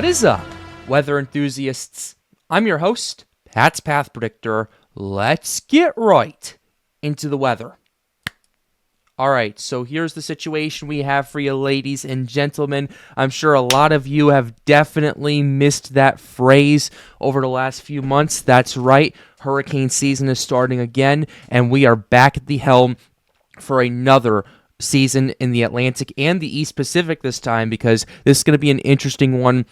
What is up, weather enthusiasts? I'm your host, Pat's Path Predictor. Let's get right into the weather. Alright, so here's the situation we have for you, ladies and gentlemen. I'm sure a lot of you have definitely missed that phrase over the last few months. That's right, hurricane season is starting again, and we are back at the helm for another season in the Atlantic and the East Pacific this time, because this is going to be an interesting one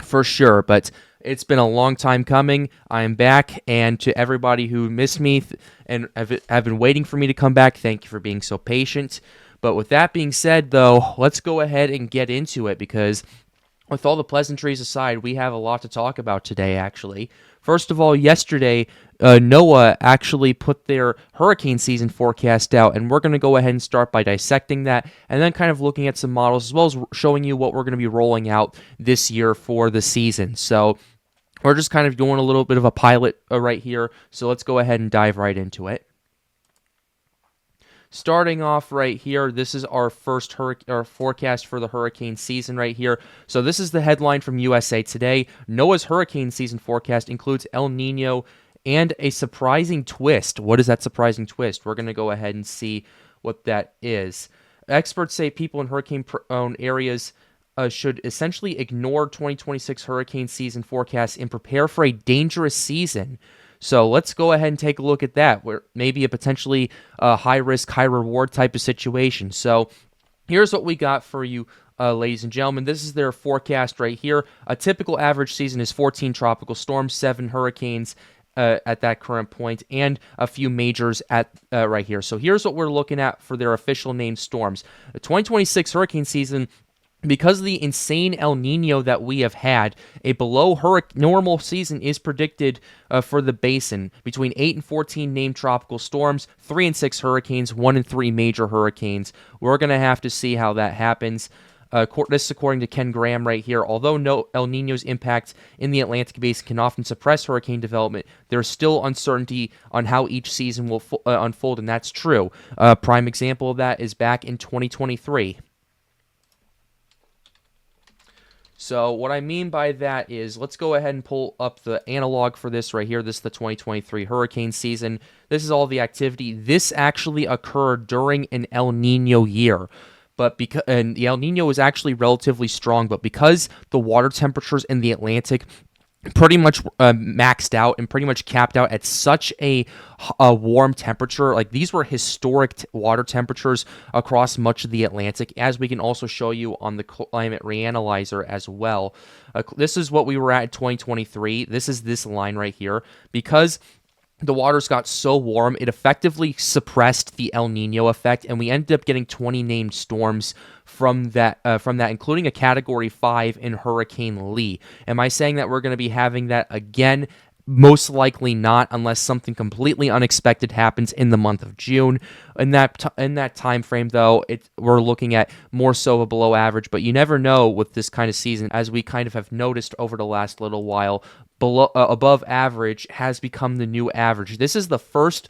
for sure. But it's been a long time coming. I am back, and to everybody who missed me and have been waiting for me to come back, thank you for being so patient. But with that being said, though, let's go ahead and get into it, because with all the pleasantries aside, we have a lot to talk about today, actually. First of all, yesterday, NOAA actually put their hurricane season forecast out, and we're going to go ahead and start by dissecting that, and then kind of looking at some models, as well as showing you what we're going to be rolling out this year for the season. So we're just kind of doing a little bit of a pilot right here, so let's go ahead and dive right into it. Starting off right here, this is our first forecast for the hurricane season right here. So this is the headline from USA Today. NOAA's hurricane season forecast includes El Nino and a surprising twist. What is that surprising twist? We're going to go ahead and see what that is. Experts say people in hurricane-prone areas should essentially ignore 2026 hurricane season forecasts and prepare for a dangerous season. So let's go ahead and take a look at that, where maybe a potentially high-risk, high-reward type of situation. So here's what we got for you, ladies and gentlemen. This is their forecast right here. A typical average season is 14 tropical storms, 7 hurricanes at that current point, and a few majors at right here. So here's what we're looking at for their official named storms. The 2026 hurricane season, because of the insane El Nino that we have had, a below normal season is predicted for the basin. Between 8 and 14 named tropical storms, 3 and 6 hurricanes, 1 and 3 major hurricanes. We're going to have to see how that happens. This is according to Ken Graham right here. Although El Nino's impact in the Atlantic basin can often suppress hurricane development, there's still uncertainty on how each season will unfold, and that's true. Prime example of that is back in 2023. So what I mean by that is, let's go ahead and pull up the analog for this right here. This is the 2023 hurricane season. This is all the activity. This actually occurred during an El Nino year. And the El Nino was actually relatively strong, but because the water temperatures in the Atlantic pretty much maxed out and pretty much capped out at such a warm temperature, like these were historic water temperatures across much of the Atlantic, as we can also show you on the climate reanalyzer as well. This is what we were at in 2023. This is this line right here. Because the waters got so warm, it effectively suppressed the El Nino effect, and we ended up getting 20 named storms from that, including a Category 5 in Hurricane Lee. Am I saying that we're going to be having that again? Most likely not, unless something completely unexpected happens in the month of June. In that time frame, though, we're looking at more so a below average, but you never know with this kind of season, as we kind of have noticed over the last little while. Above average has become the new average. This is the first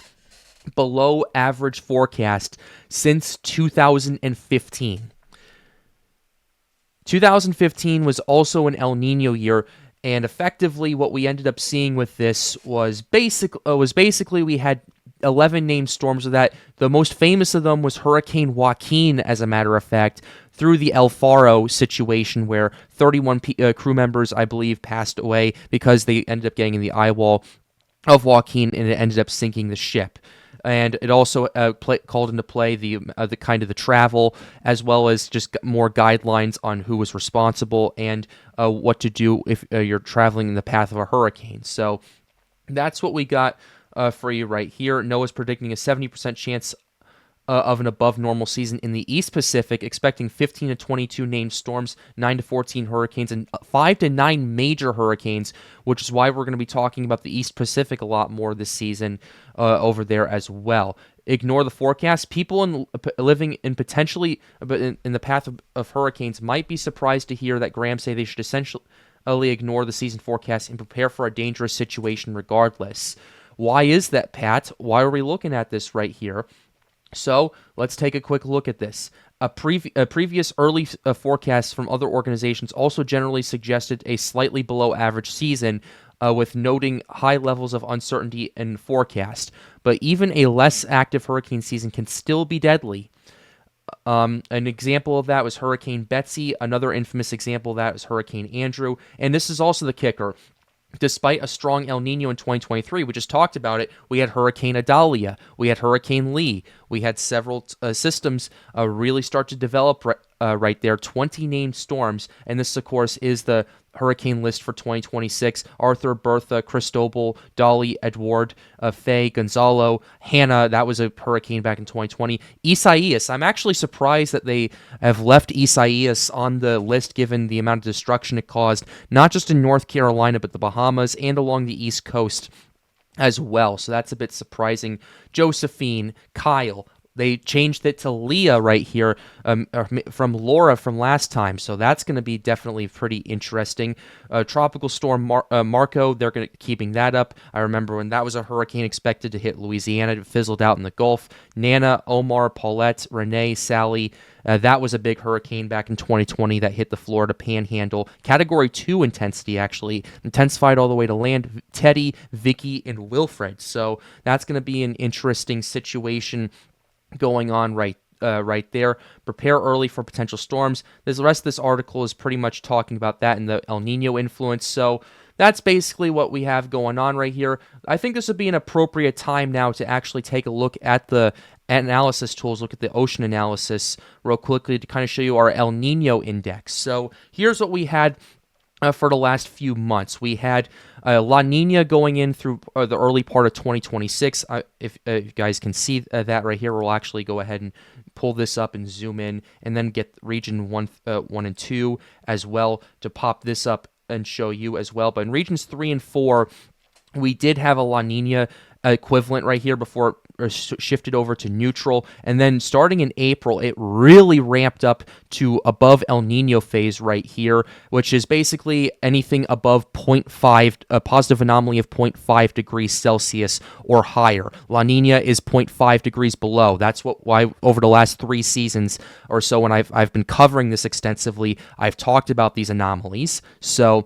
below average forecast since 2015. 2015 was also an El Nino year, and effectively what we ended up seeing with this was basically we had 11 named storms of that. The most famous of them was Hurricane Joaquin, as a matter of fact, through the El Faro situation, where 31 crew members, I believe, passed away because they ended up getting in the eye wall of Joaquin, and it ended up sinking the ship. And it also called into play the kind of the travel, as well as just more guidelines on who was responsible and what to do if you're traveling in the path of a hurricane. So that's what we got for you right here. NOAA's predicting a 70% chance of an above normal season in the East Pacific, expecting 15 to 22 named storms, 9 to 14 hurricanes, and 5 to 9 major hurricanes, which is why we're going to be talking about the East Pacific a lot more this season over there as well. Ignore the forecast. People living in potentially in the path of hurricanes might be surprised to hear that Graham say they should essentially ignore the season forecast and prepare for a dangerous situation regardless. Why is that, Pat? Why are we looking at this right here? So let's take a quick look at this. A previous early forecasts from other organizations also generally suggested a slightly below average season, with noting high levels of uncertainty in forecast. But even a less active hurricane season can still be deadly. An example of that was Hurricane Betsy. Another infamous example of that was Hurricane Andrew. And this is also the kicker. Despite a strong El Nino in 2023, we just talked about it, we had Hurricane Idalia, we had Hurricane Lee, we had several systems really start to develop right there, 20 named storms, and this, of course, is the hurricane list for 2026. Arthur, Bertha, Cristobal, Dolly, Edward, Faye, Gonzalo, Hannah, that was a hurricane back in 2020. Isaias, I'm actually surprised that they have left Isaias on the list given the amount of destruction it caused, not just in North Carolina, but the Bahamas and along the East Coast as well. So that's a bit surprising. Josephine, Kyle, they changed it to Leah right here from Laura from last time, so that's going to be definitely pretty interesting. Tropical storm Marco, they're going to keeping that up. I remember when that was a hurricane expected to hit Louisiana, it fizzled out in the Gulf. Nana, Omar, Paulette, Renee, Sally, that was a big hurricane back in 2020 that hit the Florida Panhandle. Category 2 intensity, actually, intensified all the way to land. Teddy, Vicky, and Wilfred, so that's going to be an interesting situation going on right there. Prepare early for potential storms. The rest of this article is pretty much talking about that and the El Nino influence. So that's basically what we have going on right here. I think this would be an appropriate time now to actually take a look at the analysis tools, look at the ocean analysis real quickly to kind of show you our El Nino index. So here's what we had for the last few months. We had La Nina going in through the early part of 2026. If you guys can see that right here, we'll actually go ahead and pull this up and zoom in and then get region 1 and 2 as well to pop this up and show you as well. But in regions 3 and 4, we did have a La Nina equivalent right here before it shifted over to neutral, and then starting in April it really ramped up to above El Nino phase right here, which is basically anything above 0.5, a positive anomaly of 0.5 degrees Celsius or higher. La Nina is 0.5 degrees below. That's why over the last 3 seasons or so when I've been covering this extensively, I've talked about these anomalies. So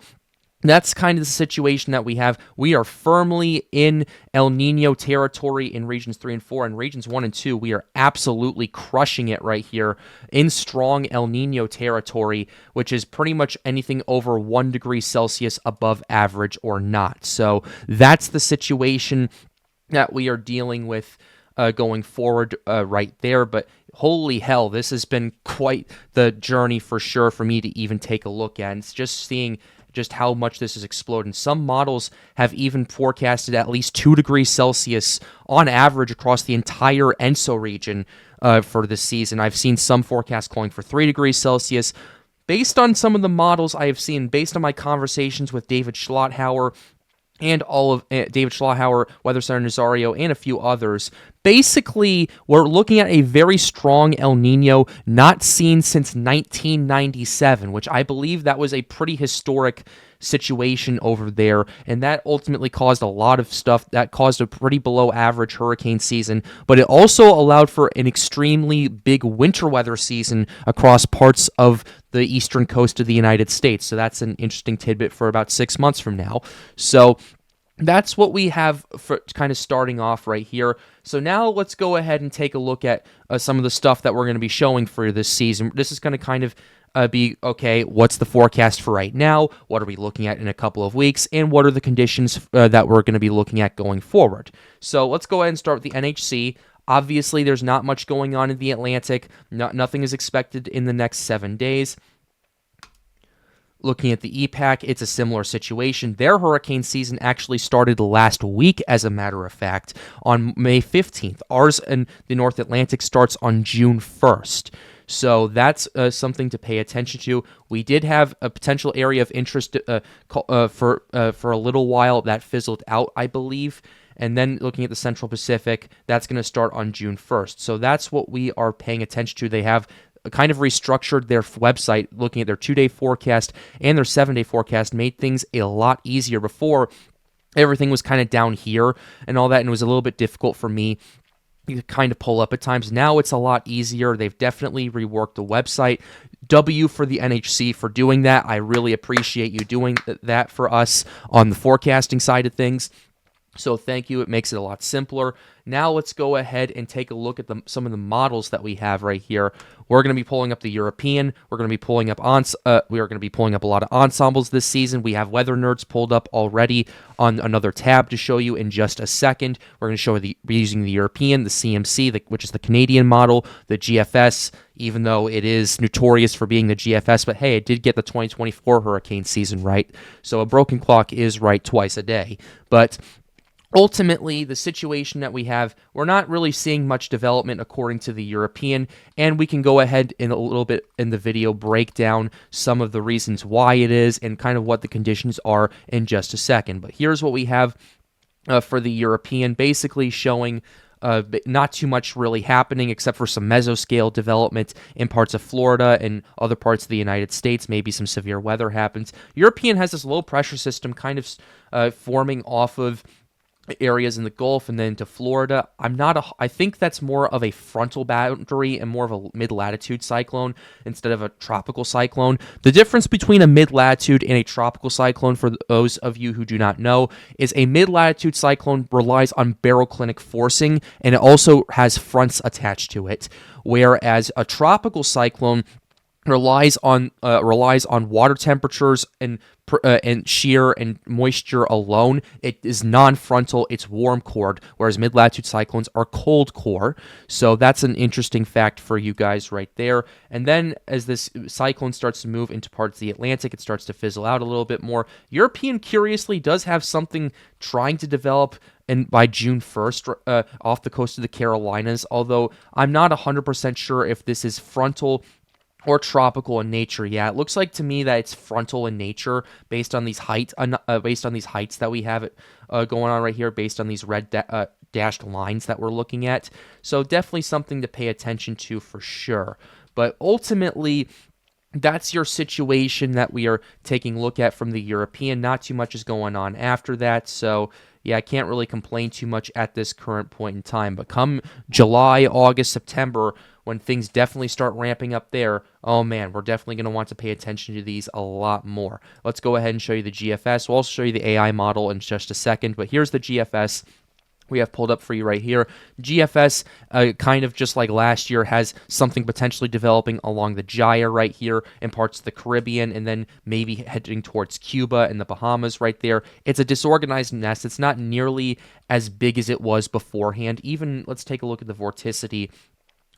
that's kind of the situation that we have. We are firmly in El Nino territory in regions 3 and 4. In regions 1 and 2, we are absolutely crushing it right here in strong El Nino territory, which is pretty much anything over 1 degree Celsius above average or not. So that's the situation that we are dealing with going forward right there. But holy hell, this has been quite the journey for sure for me to even take a look at. And it's just seeing just how much this is exploding. Some models have even forecasted at least 2 degrees Celsius on average across the entire ENSO region for this season. I've seen some forecasts calling for 3 degrees Celsius. Based on some of the models I have seen, based on my conversations with David Schlotthauer and all of David Schlotthauer, Weather Center Nazario, and a few others, basically, we're looking at a very strong El Nino not seen since 1997, which I believe that was a pretty historic situation over there, and that ultimately caused a lot of stuff. That caused a pretty below average hurricane season, but it also allowed for an extremely big winter weather season across parts of the eastern coast of the United States. So that's an interesting tidbit for about 6 months from now. So that's what we have for kind of starting off right here. So now let's go ahead and take a look at some of the stuff that we're going to be showing for this season. This is going to kind of be, okay, what's the forecast for right now? What are we looking at in a couple of weeks? And what are the conditions that we're going to be looking at going forward? So let's go ahead and start with the NHC. Obviously, there's not much going on in the Atlantic. Nothing is expected in the next 7 days. Looking at the EPAC, it's a similar situation. Their hurricane season actually started last week, as a matter of fact, on May 15th. Ours in the North Atlantic starts on June 1st. So that's something to pay attention to. We did have a potential area of interest for a little while that fizzled out, I believe. And then looking at the Central Pacific, that's going to start on June 1st. So that's what we are paying attention to. They have kind of restructured their website, looking at their 2-day forecast and their 7-day forecast, made things a lot easier. Before, everything was kind of down here and all that, and it was a little bit difficult for me you kind of pull up at times. Now it's a lot easier. They've definitely reworked the website. W for the NHC for doing that. I really appreciate you doing that for us on the forecasting side of things. So thank you. It makes it a lot simpler. Now let's go ahead and take a look at some of the models that we have right here. We're going to be pulling up the European. We're going to be pulling up we are going to be pulling up a lot of ensembles this season. We have Weather Nerds pulled up already on another tab to show you in just a second. We're going to show we're using the European, the CMC, which is the Canadian model, the GFS, even though it is notorious for being the GFS, but hey, it did get the 2024 hurricane season right. So a broken clock is right twice a day. But ultimately, the situation that we have, we're not really seeing much development according to the European, and we can go ahead in a little bit in the video break down some of the reasons why it is and kind of what the conditions are in just a second. But here's what we have for the European, basically showing not too much really happening except for some mesoscale development in parts of Florida and other parts of the United States. Maybe some severe weather happens. European has this low pressure system kind of forming off of areas in the Gulf and then to Florida. I think that's more of a frontal boundary and more of a mid-latitude cyclone instead of a tropical cyclone. The difference between a mid-latitude and a tropical cyclone, for those of you who do not know, is a mid-latitude cyclone relies on baroclinic forcing and it also has fronts attached to it, whereas a tropical cyclone relies on water temperatures and shear and moisture alone. It is non-frontal, it's warm cored, whereas mid-latitude cyclones are cold core. So that's an interesting fact for you guys right there. And then as this cyclone starts to move into parts of the Atlantic, it starts to fizzle out a little bit more. European, curiously, does have something trying to develop by June 1st off the coast of the Carolinas, although I'm not 100% sure if this is frontal or tropical in nature. Yeah, it looks like to me that it's frontal in nature based on these heights that we have going on right here, based on these red dashed lines that we're looking at. So definitely something to pay attention to for sure. But ultimately, that's your situation that we are taking a look at from the European. Not too much is going on after that, so yeah, I can't really complain too much at this current point in time. But come July, August, September, when things definitely start ramping up there, oh man, we're definitely going to want to pay attention to these a lot more. Let's go ahead and show you the GFS. We'll also show you the AI model in just a second, but here's the GFS we have pulled up for you right here. GFS, kind of just like last year, has something potentially developing along the gyre right here in parts of the Caribbean, and then maybe heading towards Cuba and the Bahamas right there. It's a disorganized nest. It's not nearly as big as it was beforehand. Even, let's take a look at the vorticity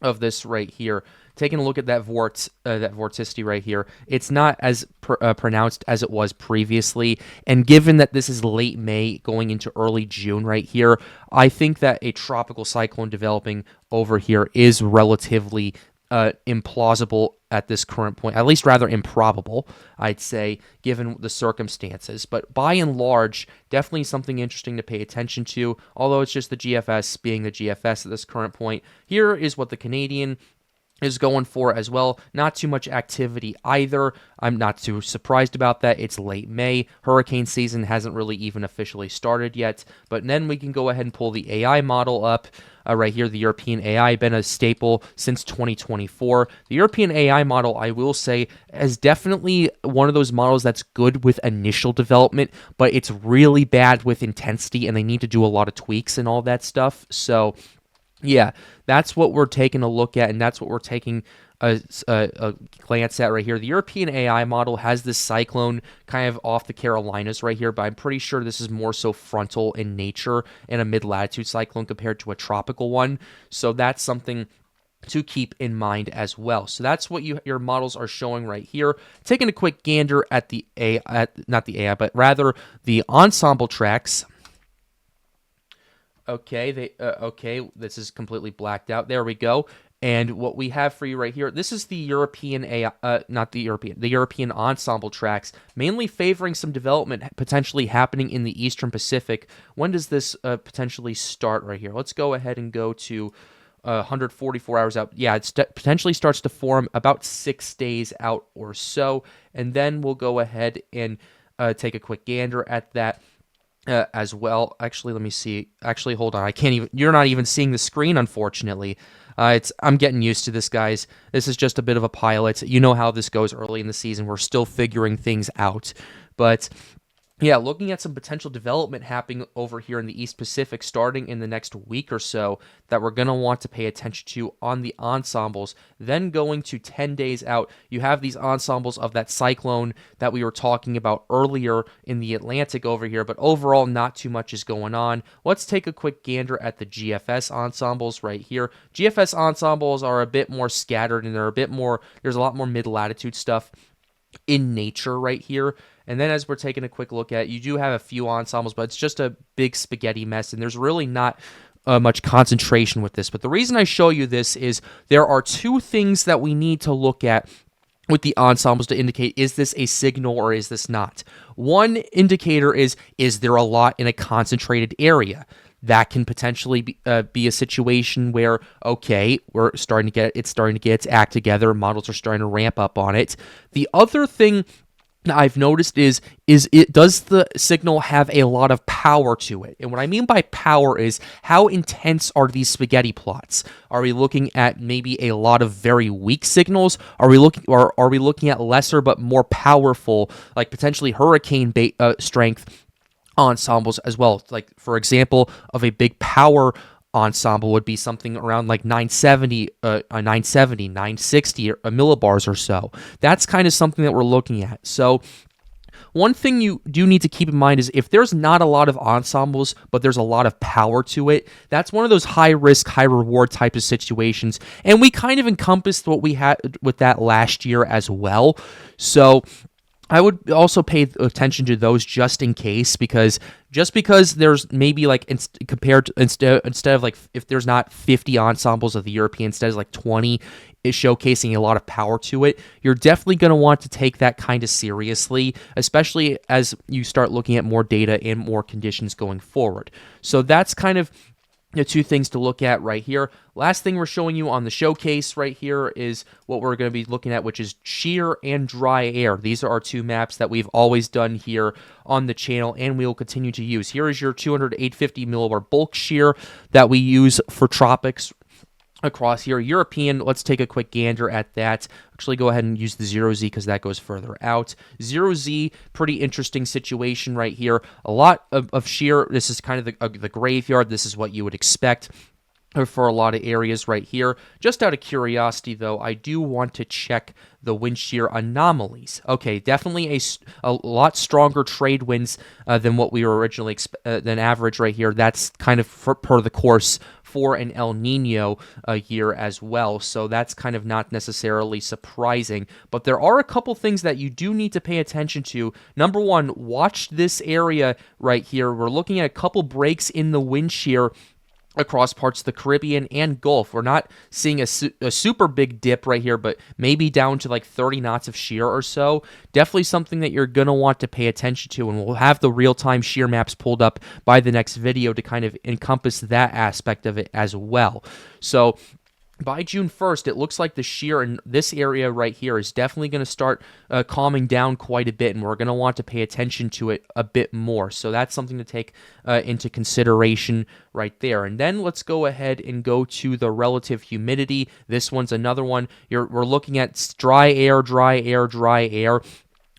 of this right here. Taking a look at that vorticity right here, it's not as pronounced as it was previously. And given that this is late May going into early June right here, I think that a tropical cyclone developing over here is relatively implausible at this current point, at least rather improbable, I'd say, given the circumstances. But by and large, definitely something interesting to pay attention to, although it's just the GFS being the GFS at this current point. Here is what the Canadian is going for as well. Not too much activity either. I'm not too surprised about that. It's late May. Hurricane season hasn't really even officially started yet. But then we can go ahead and pull the AI model up. Right here, the European AI, been a staple since 2024. The European AI model, I will say, is definitely one of those models that's good with initial development, but it's really bad with intensity, and they need to do a lot of tweaks and all that stuff. So yeah, that's what we're taking a look at, and that's what we're taking a glance at right here. The European AI model has this cyclone kind of off the Carolinas right here, but I'm pretty sure this is more so frontal in nature and a mid-latitude cyclone compared to a tropical one. So that's something to keep in mind as well. So that's what your models are showing right here. Taking a quick gander at the not the AI, but rather the ensemble tracks. Okay, this is completely blacked out. There we go. And what we have for you right here, this is the European the European ensemble tracks, mainly favoring some development potentially happening in the Eastern Pacific. When does this potentially start right here? Let's go ahead and go to 144 hours out. Yeah, it potentially starts to form about 6 days out or so. And then we'll go ahead and take a quick gander at that. as well. Actually, let me see. Actually, hold on. I can't even. You're not even seeing the screen, unfortunately. I'm getting used to this, guys. This is just a bit of a pilot. You know how this goes early in the season. We're still figuring things out, but yeah, looking at some potential development happening over here in the East Pacific starting in the next week or so that we're going to want to pay attention to on the ensembles. Then going to 10 days out, you have these ensembles of that cyclone that we were talking about earlier in the Atlantic over here, but overall not too much is going on. Let's take a quick gander at the GFS ensembles right here. GFS ensembles are a bit more scattered and there's a lot more mid-latitude stuff in nature right here. And then as we're taking a quick look at, you do have a few ensembles, but it's just a big spaghetti mess, and there's really not much concentration with this. But the reason I show you this is there are two things that we need to look at with the ensembles to indicate, is this a signal or is this not? One indicator is there a lot in a concentrated area? That can potentially be a situation where, okay, it's starting to get its act together. Models are starting to ramp up on it. The other thing I've noticed is does the signal have a lot of power to it? And what I mean by power is how intense are these spaghetti plots? Are we looking at maybe a lot of very weak signals? Are we looking at lesser but more powerful, like potentially hurricane strength ensembles as well? Like, for example, of a big power ensemble would be something around like 960 millibars or so. That's kind of something that we're looking at. So one thing you do need to keep in mind is if there's not a lot of ensembles, but there's a lot of power to it, that's one of those high risk, high reward type of situations. And we kind of encompassed what we had with that last year as well. So I would also pay attention to those just in case, because there's maybe like instead of like if there's not 50 ensembles of the European, instead of like 20 is showcasing a lot of power to it, you're definitely going to want to take that kind of seriously, especially as you start looking at more data and more conditions going forward. So that's kind of the two things to look at right here. Last thing we're showing you on the showcase right here is what we're going to be looking at, which is shear and dry air. These are our two maps that we've always done here on the channel, and we will continue to use. Here is your 200 to 850 millibar bulk shear that we use for Tropics across here. European, let's take a quick gander at that. Actually, go ahead and use the 0Z because that goes further out. 0Z, pretty interesting situation right here. A lot of shear. This is kind of the graveyard. This is what you would expect for a lot of areas right here. Just out of curiosity, though, I do want to check the wind shear anomalies. Okay, definitely a lot stronger trade winds than what we were originally than average right here. That's kind of per the course for an El Nino year as well, so that's kind of not necessarily surprising. But there are a couple things that you do need to pay attention to. Number one, watch this area right here. We're looking at a couple breaks in the wind shear across parts of the Caribbean and Gulf. We're not seeing a super big dip right here, but maybe down to like 30 knots of shear or so. Definitely something that you're going to want to pay attention to, and we'll have the real-time shear maps pulled up by the next video to kind of encompass that aspect of it as well. So by June 1st, it looks like the shear in this area right here is definitely going to start calming down quite a bit, and we're going to want to pay attention to it a bit more. So that's something to take into consideration right there. And then let's go ahead and go to the relative humidity. This one's another one. We're looking at dry air, dry air, dry air.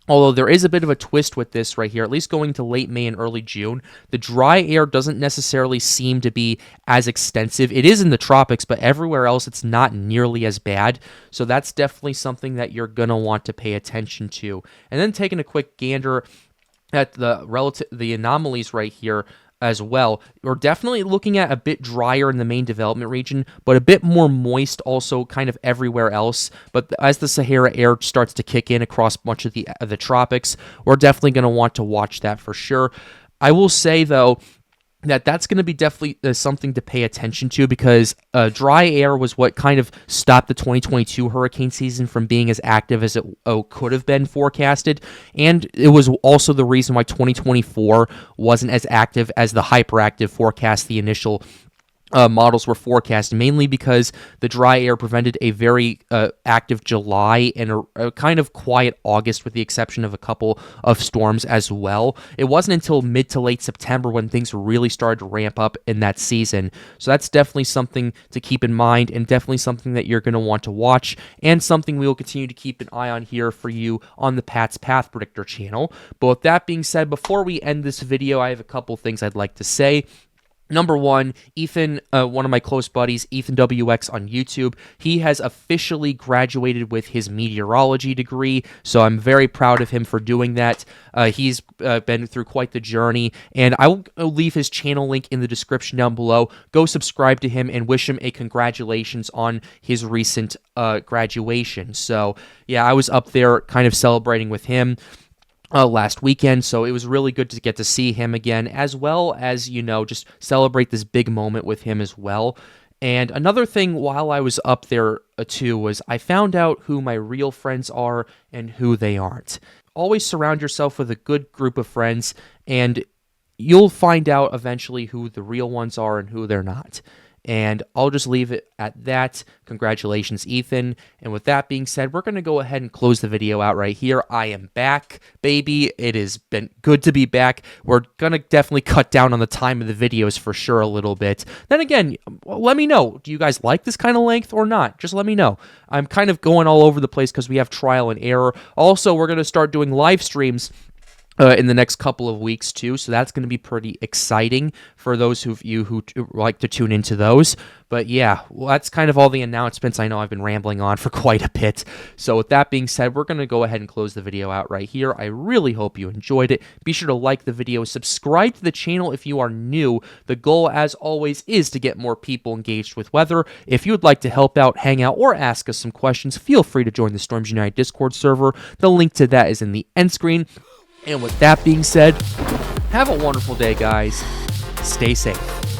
Although there is a bit of a twist with this right here, at least going to late May and early June, the dry air doesn't necessarily seem to be as extensive. It is in the tropics, but everywhere else it's not nearly as bad. So that's definitely something that you're going to want to pay attention to. And then taking a quick gander at the anomalies right here as well. We're definitely looking at a bit drier in the main development region, but a bit more moist also kind of everywhere else. But as the Sahara air starts to kick in across much of the tropics, we're definitely going to want to watch that for sure. I will say, though, that's going to be definitely something to pay attention to, because dry air was what kind of stopped the 2022 hurricane season from being as active as it could have been forecasted, and it was also the reason why 2024 wasn't as active as the hyperactive forecast the initial models were forecast, mainly because the dry air prevented a very active July and a kind of quiet August, with the exception of a couple of storms as well. It wasn't until mid to late September when things really started to ramp up in that season. So that's definitely something to keep in mind, and definitely something that you're going to want to watch, and something we will continue to keep an eye on here for you on the Pat's Path Predictor channel. But with that being said, before we end this video, I have a couple things I'd like to say. Number one, Ethan, one of my close buddies, Ethan WX on YouTube, he has officially graduated with his meteorology degree, so I'm very proud of him for doing that. He's been through quite the journey, and I will leave his channel link in the description down below. Go subscribe to him and wish him a congratulations on his recent graduation. So, yeah, I was up there kind of celebrating with him last weekend, so it was really good to get to see him again, as well as, just celebrate this big moment with him as well. And another thing while I was up there too was I found out who my real friends are and who they aren't. Always surround yourself with a good group of friends, and you'll find out eventually who the real ones are and who they're not. And I'll just leave it at that. Congratulations, Ethan. And with that being said, we're going to go ahead and close the video out right here. I am back, baby. It has been good to be back. We're going to definitely cut down on the time of the videos for sure a little bit. Then again, let me know. Do you guys like this kind of length or not? Just let me know. I'm kind of going all over the place because we have trial and error. Also, we're going to start doing live streams in the next couple of weeks too, so that's going to be pretty exciting for those of you who like to tune into those. But yeah, well, that's kind of all the announcements. I know I've been rambling on for quite a bit. So with that being said, we're going to go ahead and close the video out right here. I really hope you enjoyed it. Be sure to like the video, subscribe to the channel if you are new. The goal, as always, is to get more people engaged with weather. If you would like to help out, hang out, or ask us some questions, feel free to join the Storms United Discord server. The link to that is in the end screen. And with that being said, have a wonderful day, guys. Stay safe.